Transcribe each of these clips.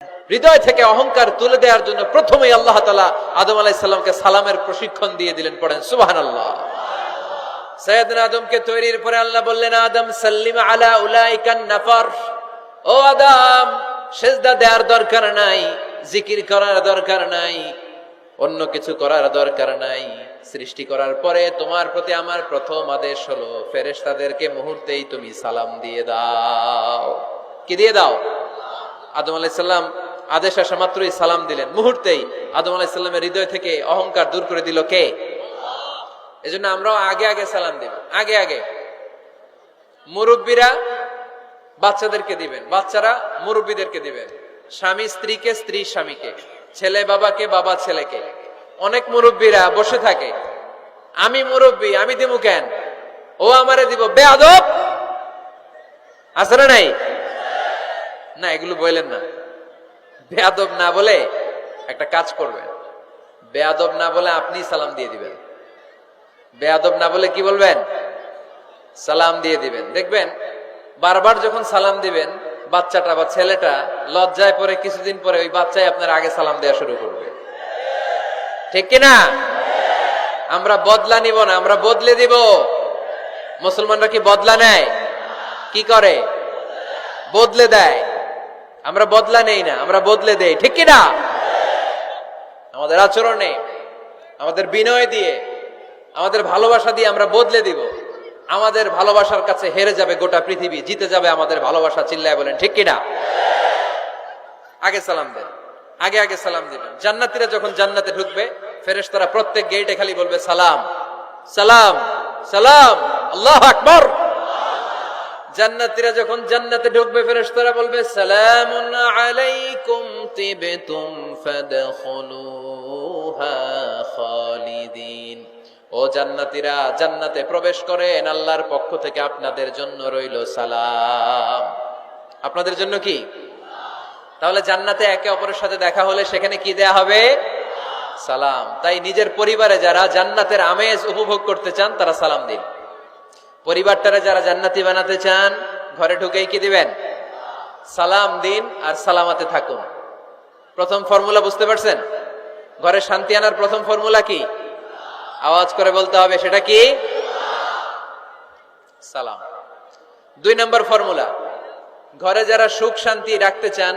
হৃদয় থেকে অহংকার তুলে দেওয়ার জন্য প্রথমেই আল্লাহ তাআলা আদম আলাইহিস সালামকে সালামের প্রশিক্ষণ দিয়ে দিলেন। পড়েন সুবহানাল্লাহ। সাইয়েদনা আদমকে তৈরির পরে আল্লাহ বললেন, আদম সাল্লিম আলা উলাইকান নাফার। ও আদম, সিজদা দেওয়ার দরকার নাই, জিকির করার দরকার নাই, অন্য কিছু করার দরকার নাই। সৃষ্টি করার পরে তোমার প্রতি আমার প্রথম আদেশ হলো ফেরেশতাদেরকে মুহূর্তেই তুমি সালাম দিয়ে দাও। কি দিয়ে দাও? আদম আলাইহিস সালাম আদেশ আসা মাত্রই সালাম দিলেন। মুহূর্তেই আদম আলাইহিস সালামের হৃদয় থেকে অহংকার দূর করে দিল কে? এজন্য আমরাও আগে আগে সালাম দিব। আগে আগে মুরব্বীরা বাচ্চাদেরকে দিবেন, বাচ্চারা মুরব্বীদেরকে দিবেন, স্বামী স্ত্রীকে, স্ত্রী স্বামীকে, ছেলে বাবাকে, বাবা ছেলেকে। অনেক মুরব্বীরা বসে থাকে, আমি মুরব্বী, আমি দিমু কেন, ও আমারে দিব, বেয়াদব। আছে না নাই? না, এগুলো বললেন না। বেয়াদব না বলে একটা কাজ করবেন, বেয়াদব না বলে আপনি সালাম দিয়ে দিবেন। বেয়াদব না বলে কি বলবেন? সালাম দিয়ে দিবেন। দেখবেন বারবার যখন সালাম দিবেন, বাচ্চাটা বা ছেলেটা লজ্জায় পরে কিছুদিন পরে ওই বাচ্চাই আপনার আগে সালাম দেওয়া শুরু করবে। ঠিক কিনা? আমরা বদলা নিব না, আমরা বদলে দিব। মুসলমানরা কি বদলা নেয়? কি করে? বদলে দেয়। আমরা বদলা নেই না, আমরা বদলে দেই। ঠিক কিনা? আমাদের আচরণে, আমাদের বিনয় দিয়ে, আমাদের ভালোবাসা দিয়ে আমরা বদলে দিব। আমাদের ভালোবাসার কাছে হেরে যাবে গোটা পৃথিবী, জিতে যাবে আমাদের ভালোবাসা। চিল্লায় বলেন ঠিক কিনা? আগে সালাম দেন, আগে আগে সালাম দিবেন। জান্নাতীরা যখন জান্নাতে ঢুকবে, ফেরেশতারা প্রত্যেক গেটে খালি বলবে সালাম সালাম সালাম, আল্লাহু আকবার। জান্নাতীরা যখন জান্নাতে ঢুকবে, ফেরেশতারা বলবে সালামুন আলাইকুম তিবতুম ফাদখুলুহা খালিদিন। ও জান্নাতীরা, জান্নাতে প্রবেশ করেন, আল্লাহর পক্ষ থেকে আপনাদের জন্য রইল সালাম। আপনাদের জন্য কি? তাহলে জান্নাতে একে অপরের সাথে দেখা হলে সেখানে কি দেয়া হবে? সালাম। তাই নিজের পরিবারে যারা জান্নাতের আমেজ উপভোগ করতে চান তারা সালাম দিন। পরিবারটারে যারা জান্নাতি বানাতে চান, ঘরে ঢুকেই কি দিবেন? সালাম দিন আর সালামাতে থাকুন। প্রথম ফর্মুলা বুঝতে পারছেন? ঘরে শান্তি আনার প্রথম ফর্মুলা কি? আওয়াজ করে বলতে হবে, সেটা কি? সালাম। 2 নম্বর ফর্মুলা, ঘরে যারা সুখ শান্তি রাখতে চান,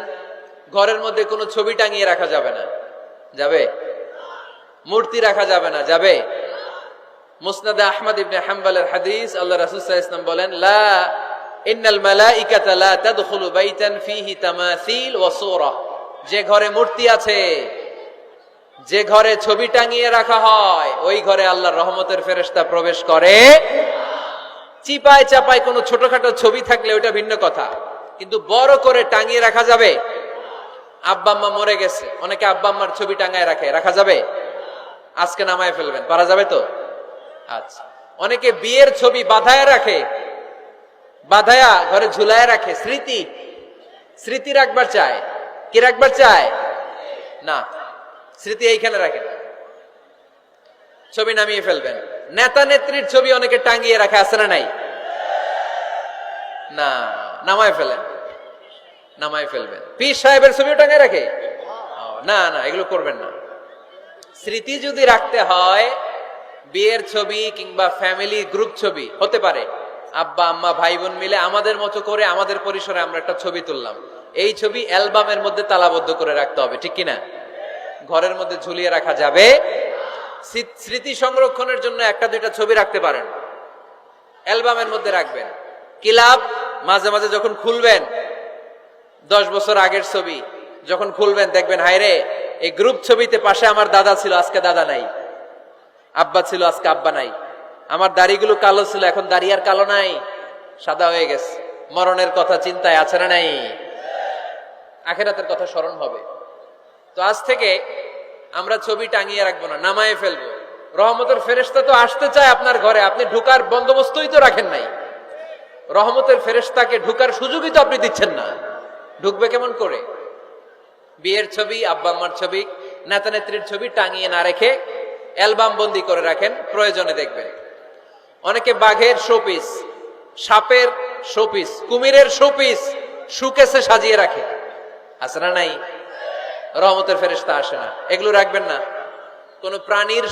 ঘরের মধ্যে কোনো ছবি টাঙিয়ে রাখা যাবে না। যাবে? মূর্তি রাখা যাবে না। যাবে? মুসনাদে আহমদ ইবনে হাম্বলের হাদিস, আল্লাহ রাসূল সাল্লাল্লাহু আলাইহি ওয়াসাল্লাম বলেন, লা ইন্নাল মালাইকাতা লা তাদখুলু বাইতান ফীহি তামাসিল ওয়া সূরা। যে ঘরে মূর্তি আছে, যে ঘরে ছবি টাঙিয়ে রাখা হয়, ওই ঘরে আল্লাহর রহমতের ফেরেশতা প্রবেশ করে। চিপায় চাপায় কোনো ছোটখাটো ছবি থাকলে ওটা ভিন্ন কথা, কিন্তু বড় করে টাঙিয়ে রাখা যাবে? আব্বা আম্মা মরে গেছে, অনেকে আব্বা আম্মার ছবি টাঙায় রাখে, রাখা যাবে? আজকে নামায় ফেলবেন, পারা যাবে তো? আচ্ছা। অনেকে বিয়ের ছবি বাঁধায় রাখে, বাঁধায়া ঘরে ঝুলায় রাখে। স্মৃতি, স্মৃতি রাখবার চায়। কি রাখবার চায়? না, স্মৃতি এইখানে রাখেন, ছবি নামিয়ে ফেলবেন। নেতা নেত্রীর ছবি অনেকে টাঙ্গিয়ে রাখে, আছে না নাই? না, নামায় ফেলেন, নামায় ফেলবেন। পীর সাহেবের ছবিও টাঙ্গায় রাখে? না না, এগুলো করবেন না। স্মৃতি যদি রাখতে হয়, বিয়ের ছবি কিংবা ফ্যামিলি গ্রুপ ছবি হতে পারে, আব্বা আম্মা ভাই বোন মিলে আমাদের মতো করে আমাদের পরিসরে আমরা একটা ছবি তুললাম, এই ছবি অ্যালবামের মধ্যে তালাবদ্ধ করে রাখতে হবে। ঠিক কিনা? ঘরের মধ্যে ঝুলিয়ে রাখা যাবে? স্মৃতি সংরক্ষণের জন্য 1-2টা ছবি রাখতে পারেন, অ্যালবামের মধ্যে রাখবেন। কিলাব মাঝে মাঝে যখন খুলবেন, 10 বছর আগের ছবি যখন খুলবেন, দেখবেন হায়রে, এই গ্রুপ ছবিতে পাশে আমার দাদা ছিল, আজকে দাদা নাই, আব্বা ছিল, আজকে আব্বা নাই, আমার দাড়িগুলো কালো ছিল, এখন দাড়ি আর কালো নাই, সাদা হয়ে গেছে। মরণের কথা চিন্তায় আছে না নাই? আখিরাতের কথা স্মরণ হবে। তো আজ থেকে আমরা ছবি টাঙিয়ে রাখবো না, নামায়ে ফেলবো। রহমতের ফেরেশতা তো আসতে চায় আপনার ঘরে, আপনি ঢুকার বন্দোবস্তই তো রাখেন নাই। রহমতের ফেরেশতাকে ঢুকার সুযোগই তো আপনি দিচ্ছেন না, ঢুকবে কেমন করে? বিয়ের ছবি, আব্বা আম্মার ছবি, নেতা নেত্রীর ছবি টাঙিয়ে না রেখে অ্যালবাম বন্দি করে রাখেন, প্রয়োজনে দেখবেন। অনেকে বাঘের শোপিস, সাপের শোপিস, কুমিরের শোপিস সুকেসে সাজিয়ে রাখে। আছে না নাই? রহমতের ফেরেশতা আসে না, এগুলো রাখবেন না। কোন প্রাণীর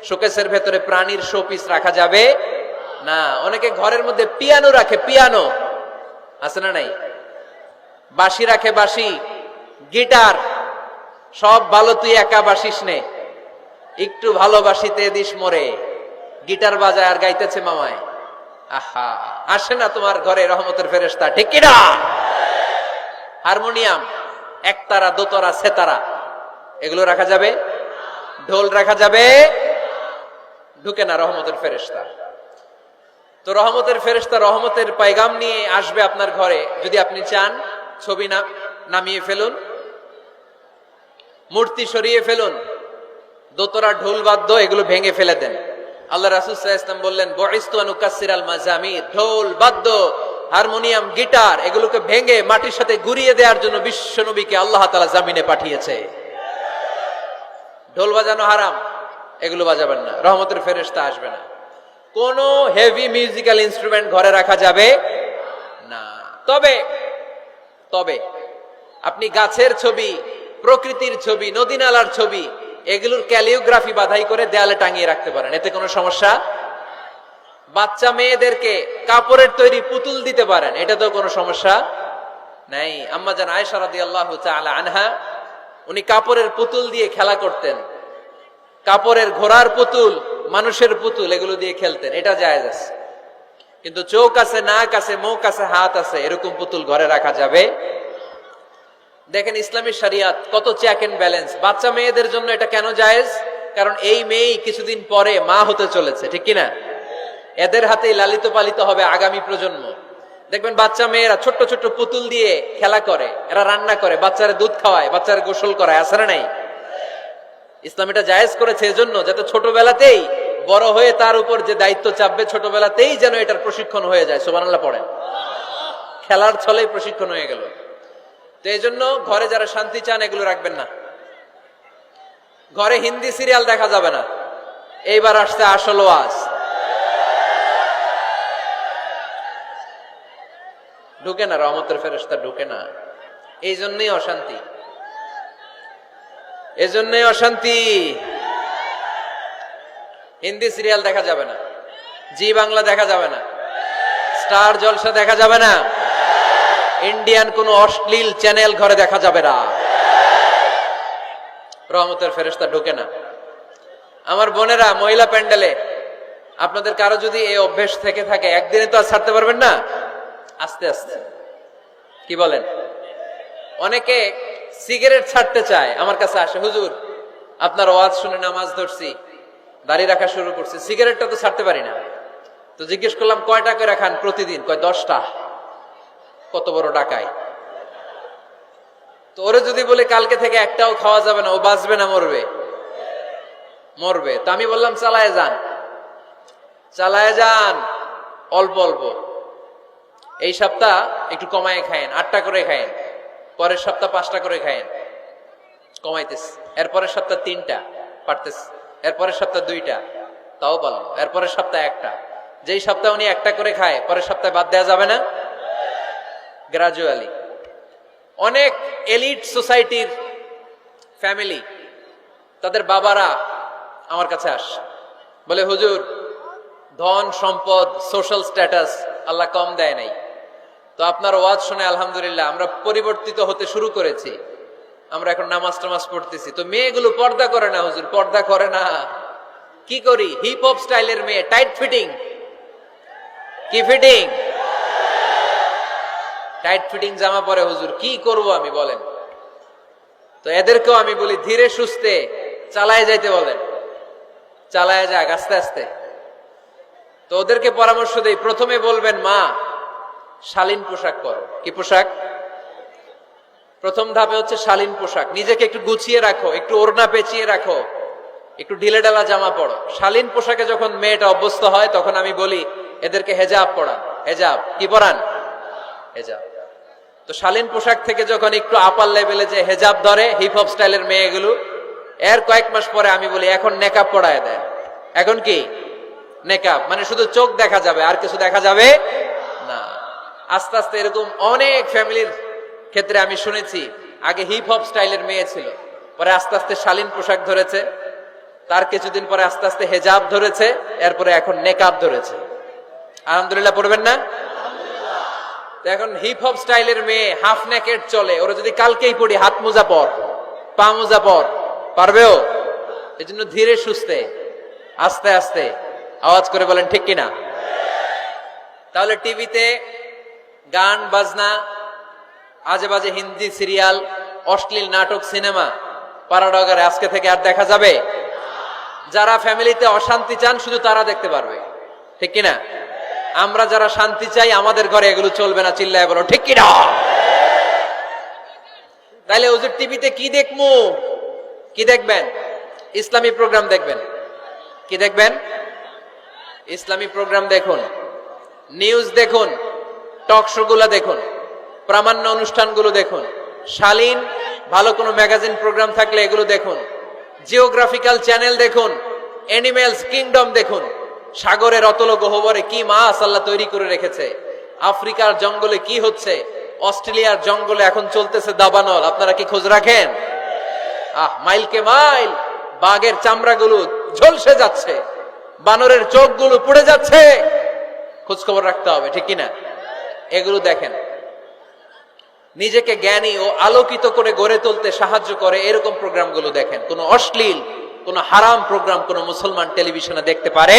শোকেসের ভেতরে প্রাণীর শোপিস রাখা যাবে না। অনেকে ঘরের মধ্যে পিয়ানো রাখে, পিয়ানো আছে না নাই? বাঁশি রাখে, বাঁশি, গিটার, সব ভালো, তুই একা বাসিস নে, একটু ভালোবাসিতে দিস মরে, গিটার বাজায় আর গাইতেছে মামায়। আহা, আসে না তোমার ঘরে রহমতের ফেরেশতা, ঠিক কিনা? হারমোনিয়াম, একতারা, দোতারা, সেতারা, এগুলো রাখা যাবে? ঢোল রাখা যাবে? ঢুকে না রহমতের ফেরেশতা। তো রহমতের ফেরেশতা রহমতের পায়গাম নিয়ে আসবে আপনার ঘরে। যদি আপনি চান, ছবি নামিয়ে ফেলুন, মূর্তি সরিয়ে ফেলুন, দোতরা, ঢোল বাদ্য এগুলো ভেঙে ফেলে দেন। আল্লাহ রাসূল সাল্লাল্লাহু আলাইহি ওয়াসাল্লাম বললেন, বুইসতু আন উকাসসিরাল মাজামির, ঢোল বাদ্য, হারমোনিয়াম, গিটার এগুলোকে ভেঙে মাটির সাথে গুঁড়িয়ে দেওয়ার জন্য বিশ্ব নবীকে আল্লাহ তাআলা জমিনে পাঠিয়েছে। ঢোল বাজানো হারাম, এগুলো বাজাবেন না, রহমতের ফেরেশতা আসবে না। কোন হেভি মিউজিক্যাল ইনস্ট্রুমেন্ট ঘরে রাখা যাবে না। তবে তবে আপনি গাছের ছবি, প্রকৃতির ছবি, নদী নালার ছবি, এগুলোর ক্যালিওগ্রাফি বাধাই করে দেয়ালে টাঙিয়ে রাখতে পারেন, এতে কোনো সমস্যা। বাচ্চা মেয়েদেরকে কাপড়ের তৈরি পুতুল দিতে পারেন, এটা তো কোনো সমস্যা নাই। আম্মা জান আয়েশা রাদিয়াল্লাহু তাআলা আনহা, উনি কাপড়ের পুতুল দিয়ে খেলা করতেন, কাপড়ের ঘোড়ার পুতুল, মানুষের পুতুল, এগুলো দিয়ে খেলতেন, এটা জায়েজ আছে। কিন্তু চোখ আছে, নাক আছে, মুখ আছে, হাত আছে, এরকম পুতুল ঘরে রাখা যাবে? দেখেন ইসলামী শরিয়াত কত চেক এন্ড ব্যালেন্স। বাচ্চা মেয়েদের জন্য এটা কেন জায়েজ? কারণ এই মেয়েই কিছুদিন পরে মা হতে চলেছে, ঠিক কিনা? এদের হাতেই লালিত পালিত হবে আগামী প্রজন্ম। দেখবেন বাচ্চা মেয়েরা ছোট্ট ছোট্ট পুতুল দিয়ে খেলা করে, এরা রান্না করে, বাচ্চারা দুধ খাওয়ায়, বাচ্চারা গোসল করায়, আছে না নাই? ইসলাম এটা জায়েজ করেছে এজন্য, যাতে ছোটবেলাতেই বড় হয়ে তার উপর যে দায়িত্ব চাপবে, ছোটবেলাতেই যেন এটার প্রশিক্ষণ হয়ে যায়। সুবহানাল্লাহ পড়েন। খেলার ছলেই প্রশিক্ষণ হয়ে গেল। তো এই জন্য ঘরে যারা শান্তি চান, এগুলো রাখবেন না। ঘরে হিন্দি সিরিয়াল দেখা যাবে না। এইবার আসছে আসল ওয়াজ, ঢুকে না, রহমতের ফেরেশতা ঢুকে না। এই জন্যই অশান্তি, এজন্যই অশান্তি। হিন্দি সিরিয়াল দেখা যাবে না, জি বাংলা দেখা যাবে না, স্টার জলসা দেখা যাবে না, ইন্ডিয়ান কোন অশ্লীল চ্যানেল ঘরে দেখা যাবে না। রহমতের ফেরেশতা ঢুকে না। আমার বোনেরা, মহিলা প্যান্ডেলে আপনাদের কারো যদি এই অভ্যেস থেকে থাকে, একদিনে তো আর ছাড়তে পারবেন না, আস্তে আস্তে, কি বলেন? অনেকে সিগারেট ছাড়তে চায়, আমার কাছে আসে, হুজুর আপনার ওয়াজ শুনে নামাজ ধরছি, দাড়ি রাখা শুরু করছি, সিগারেটটা তো ছাড়তে পারি না। তো জিজ্ঞেস করলাম, কয়টা করে খান প্রতিদিন? কয় 10টা। কত বড় ডাকাই! তো ওরে যদি বলে কালকে থেকে একটাও খাওয়া যাবে না, ও বাঁচবে না মরবে? মরবে। তো আমি বললাম, চালায় যান, চালায় যান, অল্প অল্প। এই সপ্তাহ একটু কমায় খায়েন, 8টা করে খায়েন, পরের সপ্তাহ 5টা করে খায়েন, কমাইতেস। এরপরের সপ্তাহ 3টা, পারতেস। এরপরের সপ্তাহ 2টা, তাও বলো। এরপরের সপ্তাহ 1টা। যেই সপ্তাহ উনি 1টা করে খায়, পরের সপ্তাহে বাদ দেওয়া যাবে না? গ্রাজুয়ালি। অনেক এলিট সোসাইটির ফ্যামিলি, তাদের বাবারা আমার কাছে আসে, বলে হুজুর ধন সম্পদ, সোশ্যাল স্ট্যাটাস আল্লাহ কম দেয় নাই, তো আপনার ওয়াজ শুনে আলহামদুলিল্লাহ আমরা পরিবর্তিত হতে শুরু করেছি, আমরা এখন নামাজ টামাজ পড়তেছি। তো মেয়েগুলো পর্দা করে না হুজুর, পর্দা করে না। কি করি? হিপ হপ স্টাইলের মেয়ে, টাইট ফিটিং। কি ফিটিং? টাইট ফিটিং জামা পরে হুজুর, কি করব আমি বলেন? তো এদেরকেও আমি বলি ধীরে সুস্থে চালায় যাইতে বলেন, চালায় যাক আস্তে আস্তে। তো ওদেরকে পরামর্শ দেই, প্রথমে বলবেন মা শালীন পোশাক পরো। কি পোশাক? প্রথম ধাপে হচ্ছে শালীন পোশাক। নিজেকে একটু গুছিয়ে রাখো, একটু ওড়না পেঁচিয়ে রাখো, একটু ঢিলে ঢালা জামা পড়ো। শালীন পোশাকে যখন মেয়েটা অভ্যস্ত হয়, তখন আমি বলি এদেরকে হেজাব পড়ান। হেজাব কি পড়ান? হেজাব। তো শালীন পোশাক থেকে যখন একটু আপার লেভেলে যে হেজাব ধরে হিপ হপ স্টাইলের মেয়েগুলো, এর কয়েক মাস পরে আমি বলি এখন নেকাব পড়ায় দেয়। এখন কি নেকাব? মানে শুধু চোখ দেখা যাবে, আর কিছু দেখা যাবে না। আস্তে আস্তে এরকম অনেক ফ্যামিলির ক্ষেত্রে আমি শুনেছি আগে হিপ হপ স্টাইলের মেয়ে ছিল, পরে আস্তে আস্তে শালীন পোশাক ধরেছে, তার কিছুদিন পরে আস্তে আস্তে হেজাব ধরেছে, এরপরে এখন নেকাব ধরেছে। আলহামদুলিল্লাহ পড়বেন না? তো এখন হিপ হপ স্টাইলের মেয়ে হাফ নেকেড চলে, ওরা যদি কালকেই পড়ি হাত মোজা পর, পা মোজা পর, পারবেও? এই জন্য ধীরে সুস্থে আস্তে আস্তে আওয়াজ করে বলেন ঠিক কিনা? তাহলে টিভিতে গান বাজনা, আজে বাজে হিন্দি সিরিয়াল, অশ্লীল নাটক, সিনেমা পাড়াডগারে আজকে থেকে আর দেখা যাবে? যারা ফ্যামিলিতে অশান্তি চান শুধু তারা দেখতে পারবে, ঠিক কিনা? আমরা যারা শান্তি চাই আমাদের ঘরে এগুলো চলবে না, চিল্লায় বলো ঠিক কিনা? তাইলে হুজুর টিভিতে কি দেখমু? কি দেখবেন? ইসলামী প্রোগ্রাম দেখবেন। কি দেখবেন? ইসলামী প্রোগ্রাম দেখুন, নিউজ দেখুন, টক শো গুলা দেখুন, প্রামাণ্য অনুষ্ঠানগুলো দেখুন, শালীন ভালো কোনো ম্যাগাজিন প্রোগ্রাম থাকলে এগুলো দেখুন, জিওগ্রাফিক্যাল চ্যানেল দেখুন, অ্যানিমেলস কিংডম দেখুন, সাগরের অতল গহ্বরে কি মাছ আল্লাহ তৈরি করে রেখেছে, আফ্রিকার জঙ্গলে কি হচ্ছে, অস্ট্রেলিয়ার জঙ্গলে এখন চলতেছে দাবানল, আপনারা কি খোঁজ রাখেন? মাইলকে মাইল বাঘের চামড়াগুলো ঝলসে যাচ্ছে, বানরের চোখগুলো পুড়ে যাচ্ছে, খোঁজ খবর রাখতে হবে, ঠিক কিনা? এগুলো দেখেন। নিজেকে জ্ঞানী ও আলোকিত করে গড়ে তুলতে সাহায্য করে এরকম প্রোগ্রামগুলো দেখেন। কোন অশ্লীল, কোন হারাম প্রোগ্রাম কোন মুসলমান টেলিভিশনে দেখতে পারে